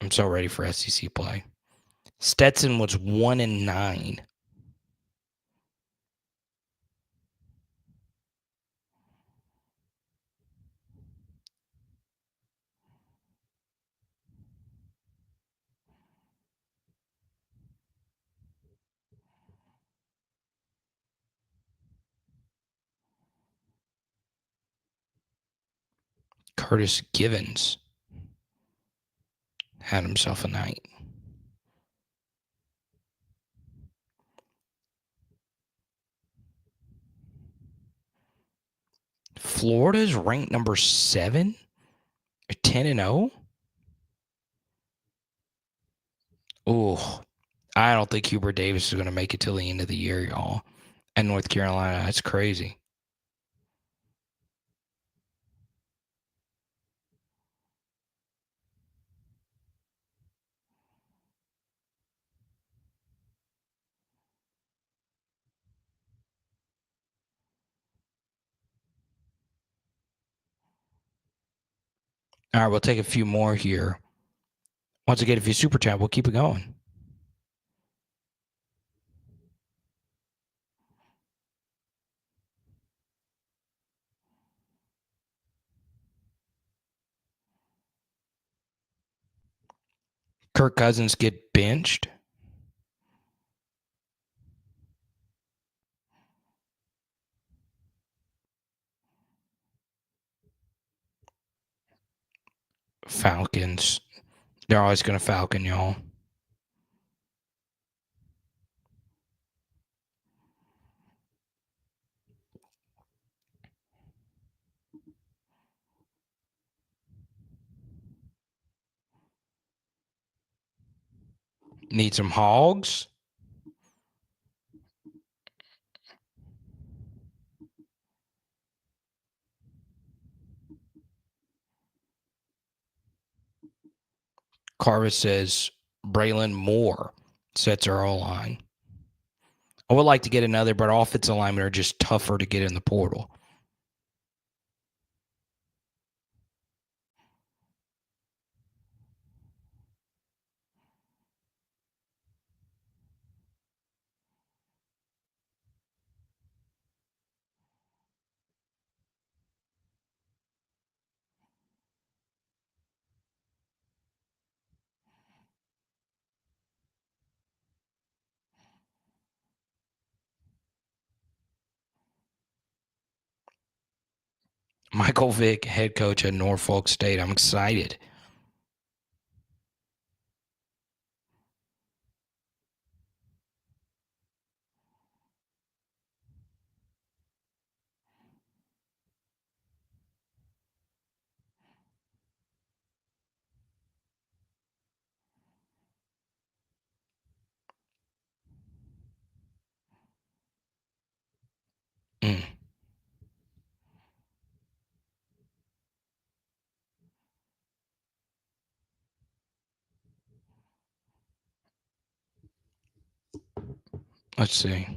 I'm so ready for SEC play. Stetson was 1-9. Curtis Givens had himself a night. Florida's ranked number 7, 10-0. Oh, I don't think Hubert Davis is going to make it till the end of the year, y'all. And North Carolina, that's crazy. All right, we'll take a few more here. Once again, if you super chat, we'll keep it going. Kirk Cousins get benched. Falcons. They're always going to Falcon, y'all. Need some hogs. Carver says Braylon Moore sets our O-line. I would like to get another, but offensive linemen are just tougher to get in the portal. Michael Vick, head coach at Norfolk State. I'm excited. Let's see.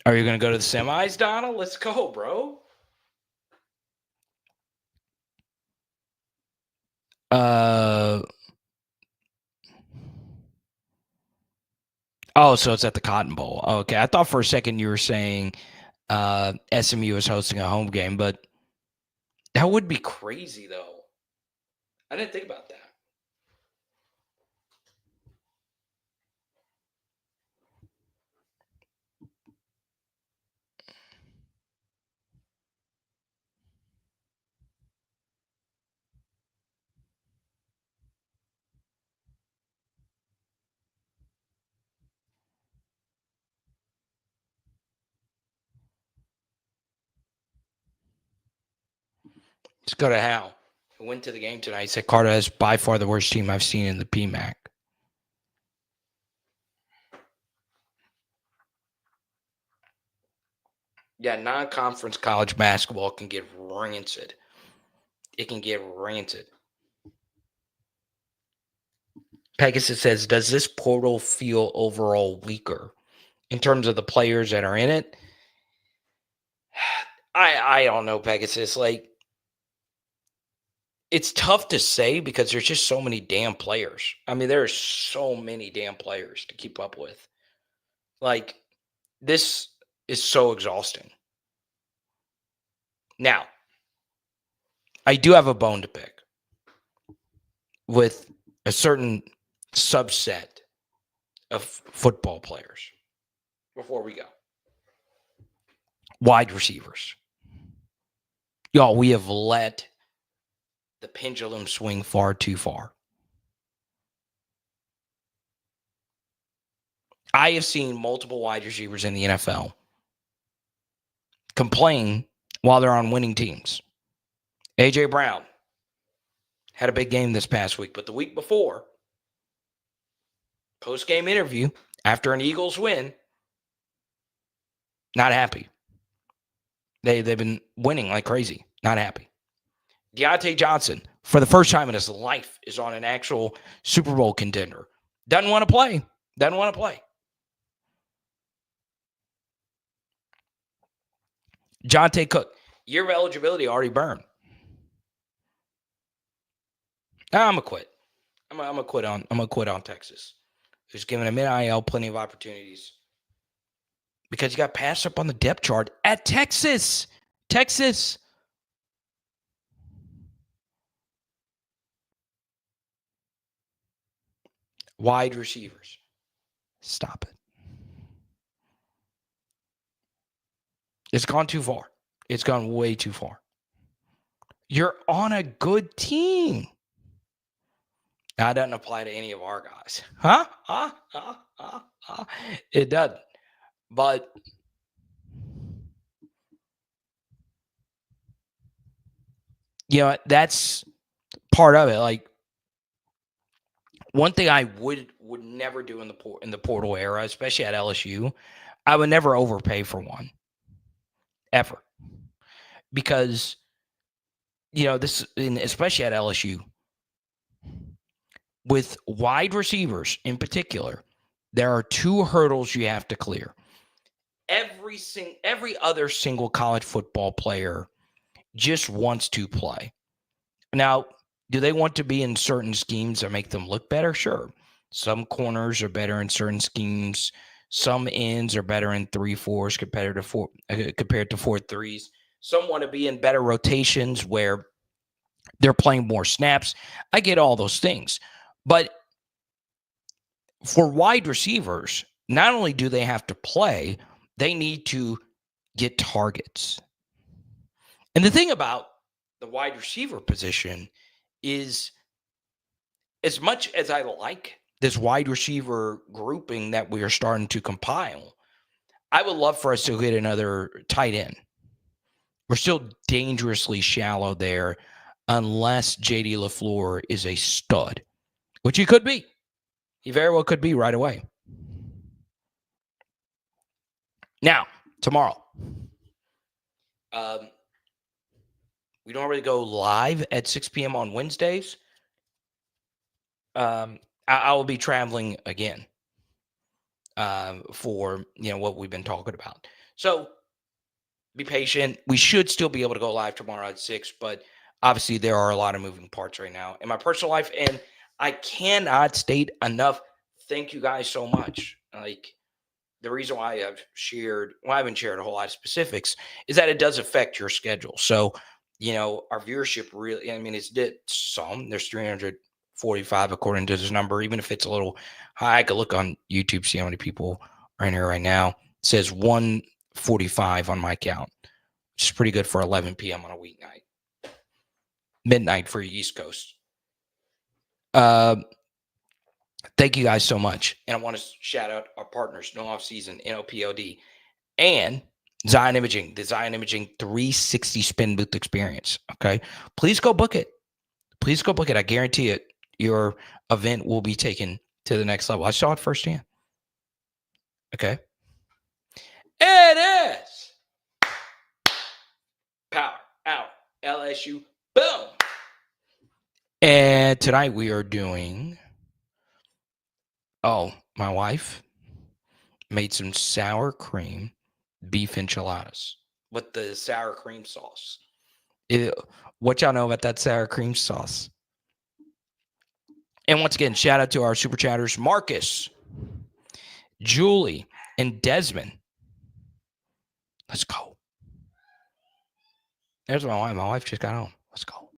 Are you going to go to the semis, Donald? Let's go, bro. Oh, so it's at the Cotton Bowl. Okay. I thought for a second you were saying SMU is hosting a home game, but that would be crazy, though. I didn't think about that. Let's go to Hal, who went to the game tonight. He said Carter is by far the worst team I've seen in the PMAC. Yeah, non-conference college basketball can get rancid. It can get rancid. Pegasus says, does this portal feel overall weaker in terms of the players that are in it? I don't know, Pegasus. Like, it's tough to say because there's just so many damn players. I mean, there are so many damn players to keep up with. Like, this is so exhausting. Now, I do have a bone to pick with a certain subset of football players before we go. Wide receivers. Y'all, we have let the pendulum swing far too far. I have seen multiple wide receivers in the NFL complain while they're on winning teams. A.J. Brown had a big game this past week, but the week before, post-game interview after an Eagles win, not happy. They've been winning like crazy, not happy. Deontay Johnson, for the first time in his life, is on an actual Super Bowl contender. Doesn't want to play. Doesn't want to play. Jonte Cook, year of eligibility already burned. I'm gonna quit. I'm gonna quit on Texas. Who's giving him NIL plenty of opportunities. Because you got passed up on the depth chart at Texas. Texas. Wide receivers. Stop it. It's gone too far. It's gone way too far. You're on a good team. That doesn't apply to any of our guys. It doesn't. But that's part of it. Like, one thing I would never do in the portal era, especially at LSU, I would never overpay for one. Ever. Because, especially at LSU, with wide receivers in particular, there are two hurdles you have to clear. Every other single college football player just wants to play. Now, do they want to be in certain schemes that make them look better? Sure. Some corners are better in certain schemes. Some ends are better in 3-4s compared to 4-3s. Some want to be in better rotations where they're playing more snaps. I get all those things. But for wide receivers, not only do they have to play, they need to get targets. And the thing about the wide receiver position is, as much as I like this wide receiver grouping that we are starting to compile, I would love for us to get another tight end. We're still dangerously shallow there unless J.D. LaFleur is a stud, which he could be. He very well could be right away. Now, tomorrow, we don't really go live at 6 p.m. on Wednesdays. I will be traveling again for what we've been talking about. So be patient. We should still be able to go live tomorrow at 6, but obviously there are a lot of moving parts right now in my personal life, and I cannot state enough. Thank you guys so much. Like, the reason why I haven't shared a whole lot of specifics is that it does affect your schedule. So, our viewership really, it's some. There's 345 according to this number. Even if it's a little high, I could look on YouTube, see how many people are in here right now. It says 145 on my count, which is pretty good for 11 p.m. on a weeknight. Midnight for East Coast. Thank you guys so much. And I want to shout out our partners, No Off Season, NOPOD, and Zion Imaging, the Zion Imaging 360 spin booth experience. Okay. Please go book it. Please go book it. I guarantee it. Your event will be taken to the next level. I saw it firsthand. Okay. It is Power Out LSU. Boom. And tonight we are doing, my wife made some sour cream beef enchiladas with the sour cream sauce. What y'all know about that sour cream sauce? And once again, shout out to our super chatters, Marcus, Julie, and Desmond. Let's go. There's my wife. My wife just got home. Let's go.